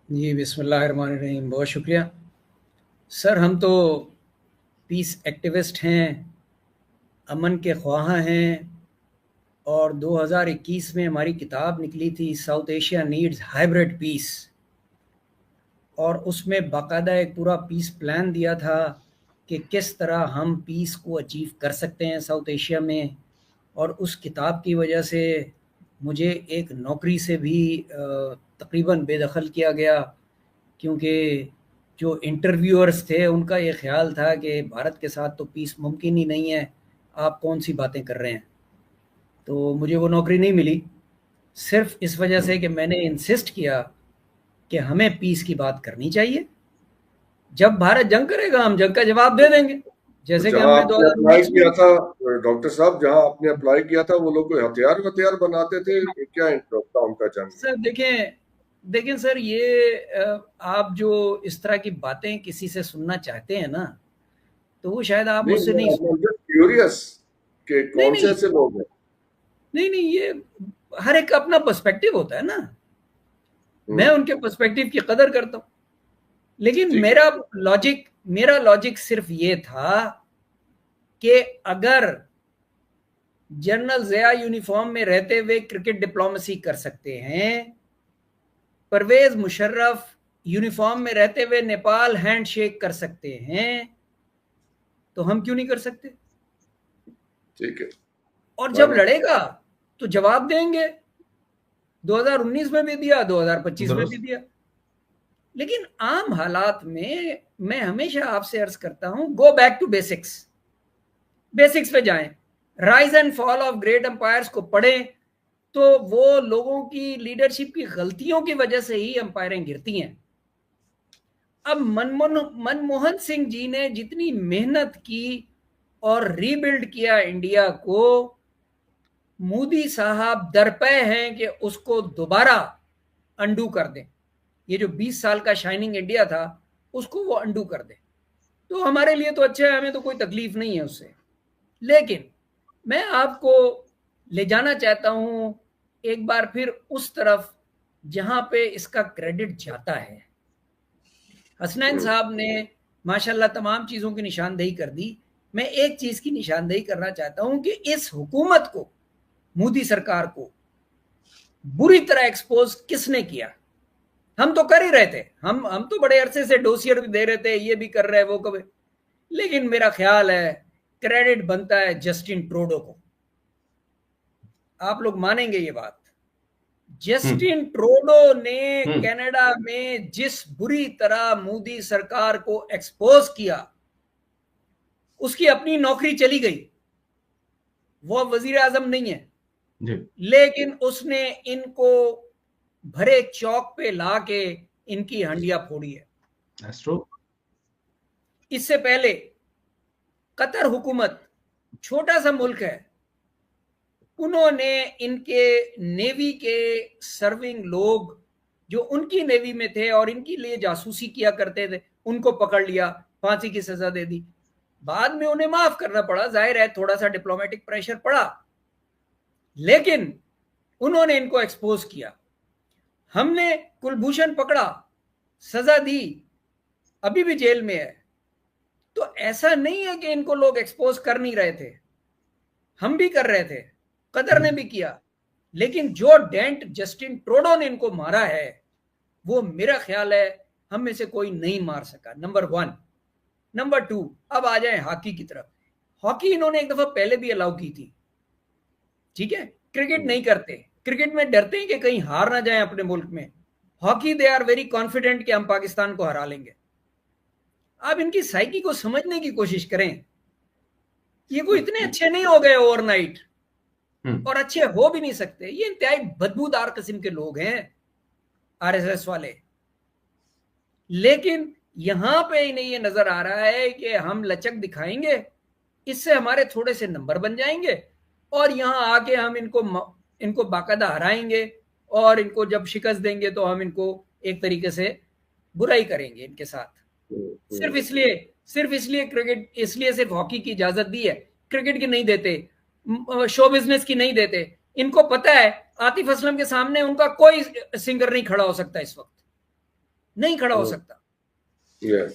जी, बिस्मिल्लाहिर्रहमानिर्रहीम। बहुत शुक्रिया। सर, हम तो पीस एक्टिविस्ट हैं, अमन के ख्वाह हैं और 2021 में हमारी किताब निकली थी South Asia needs hybrid peace, और उसमें बाकायदा एक पूरा पीस प्लान दिया था कि किस तरह हम पीस को अचीव कर सकते हैं साउथ एशिया में। और उस किताब की वजह से मुझे एक नौकरी से भी तकरीबन बेदखल किया गया, क्योंकि जो इंटरव्यूअर्स थे उनका ये ख्याल था कि भारत के साथ तो पीस मुमकिन ही नहीं है, आप कौन सी बातें कर रहे हैं। तो मुझे वो नौकरी नहीं मिली, सिर्फ इस वजह से कि मैंने इंसिस्ट किया कि हमें पीस की बात करनी चाहिए। जब भारत जंग करेगा हम जंग का जवाब दे देंगे, तो जैसे कि जहाँ हमने आपने अप्लाई 2019 में किया भी था, किया। डॉक्टर साहब, जहाँ आपने अप्लाई किया था वो लोग कोई हथियार वथियार बनाते थे? क्या इंटरेस्ट था उनका जंग में? सर देखें, सर ये आप जो इस तरह की बातें किसी से सुनना चाहते हैं ना, तो वो शायद आप नहीं, मुझसे नहीं सुन। मैं जस्ट क्यूरियस कि नहीं, कौन से नहीं, ऐसे लोग हैं। नहीं, नहीं, ये हर एक का अपना पर्सपेक्टिव होता है ना। मैं हम्म। उनके पर्सपेक्टिव की कदर करता हूँ, लेकिन ठीक है। मेरा लॉजिक सिर्फ ये था कि अगर जनरल ज़िया यूनिफॉर्म में रहते हुए क्रिकेट डिप्लोमेसी कर सकते हैं, परवेज मुशर्रफ यूनिफॉर्म में रहते हुए नेपाल हैंडशेक कर सकते हैं, तो हम क्यों नहीं कर सकते? ठीक है। और वाई जब नॉट। लड़ेगा तो जवाब देंगे। 2019 में भी दिया, 2025 में भी दुरुस्त। दिया। लेकिन आम हालात में मैं हमेशा आपसे अर्ज करता हूं, go back to basics. Basics पे जाएं, rise and fall of great empires को पढ़ें, तो वो लोगों की लीडरशिप की गलतियों की वजह से ही एम्पायरें गिरती हैं। अब मनमोहन सिंह जी ने जितनी मेहनत की और रीबिल्ड किया इंडिया को, मोदी साहब दरपे हैं कि उसको दोबारा अंडू कर दें। ये जो 20 साल का शाइनिंग इंडिया था, उसको वो अंडू कर दें, तो हमारे लिए तो अच्छा है, हमें तो कोई तकलीफ नहीं है उससे। लेकिन मैं आपको ले जाना चाहता हूं एक बार फिर उस तरफ जहां पे इसका क्रेडिट जाता है। हसनैन हम्म। साहब ने माशाल्लाह तमाम चीज़ों की निशानदेही कर दी। मैं एक चीज़ की निशानदेही करना चाहता हूं कि इस हुकूमत को, मोदी सरकार को बुरी तरह एक्सपोज किसने किया। हम तो कर ही रहे थे, हम तो बड़े अरसे से डोसियर भी दे रहे थे, ये भी कर रहे वो कभी। लेकिन मेरा ख्याल है क्रेडिट बनता है जस्टिन ट्रूडो को। आप लोग मानेंगे ये बात, हम्म। जस्टिन ट्रूडो ने हम्म। कनाडा में जिस बुरी तरह मोदी सरकार को एक्सपोज किया, उसकी अपनी नौकरी चली गई। वो वजीर आजम नहीं है, जी। लेकिन उसने इनको भरे चौक पे लाके इनकी हंडिया फोड़ी है। एस्ट्रो। इससे पहले कतर हुकूमत, छोटा सा मुल्क है, उन्होंने इनके नेवी के सर्विंग लोग जो उनकी नेवी में थे और इनके लिए जासूसी किया करते थे, उनको पकड़ लिया, फांसी की सजा दे दी। बाद में उन्हें माफ करना पड़ा, जाहिर है थोड़ा सा डिप्लोमेटिक प्रेशर पड़ा, लेकिन उन्होंने इनको एक्सपोज किया। हमने कुलभूषण पकड़ा, सजा दी, अभी भी जेल में है। तो ऐसा नहीं है कि इनको लोग एक्सपोज कर नहीं रहे थे, हम भी कर रहे थे, कतर ने भी किया। लेकिन जो डेंट जस्टिन ट्रूडो ने इनको मारा है, वो मेरा ख्याल है हम में से कोई नहीं मार सका। Number one. नंबर टू, अब आ जाए हॉकी की तरफ। हॉकी इन्होंने एक दफा पहले भी अलाउ की थी, ठीक है। क्रिकेट नहीं करते, क्रिकेट में डरते हैं कि कहीं हार ना जाए अपने मुल्क में। Hockey they are very confident कि हम पाकिस्तान को हरा लेंगे। आप इनकी साइकी को समझने की कोशिश करें, ये कोई इतने अच्छे नहीं हो गए ओवरनाइट, हम्म। और अच्छे हो भी नहीं सकते। ये इंतहाई बदबूदार किस्म के लोग हैं आरएसएस वाले। लेकिन यहां पे इन्हें ये नजर आ रहा है कि हम लचक दिखाएंगे, इससे हमारे थोड़े से नंबर बन जाएंगे, और यहां आके हम इनको बाकायदा हराएंगे, और इनको जब शिकस्त देंगे तो हम इनको एक तरीके से बुराई करेंगे इनके साथ। सिर्फ हम्म। इसलिए सिर्फ इसलिए क्रिकेट, इसलिए सिर्फ हॉकी की इजाजत दी है, क्रिकेट की नहीं देते, शो बिजनेस की नहीं देते। इनको पता है आतिफ असलम के सामने उनका कोई सिंगर नहीं खड़ा हो सकता इस वक्त। नहीं खड़ा हो सकता। Yes.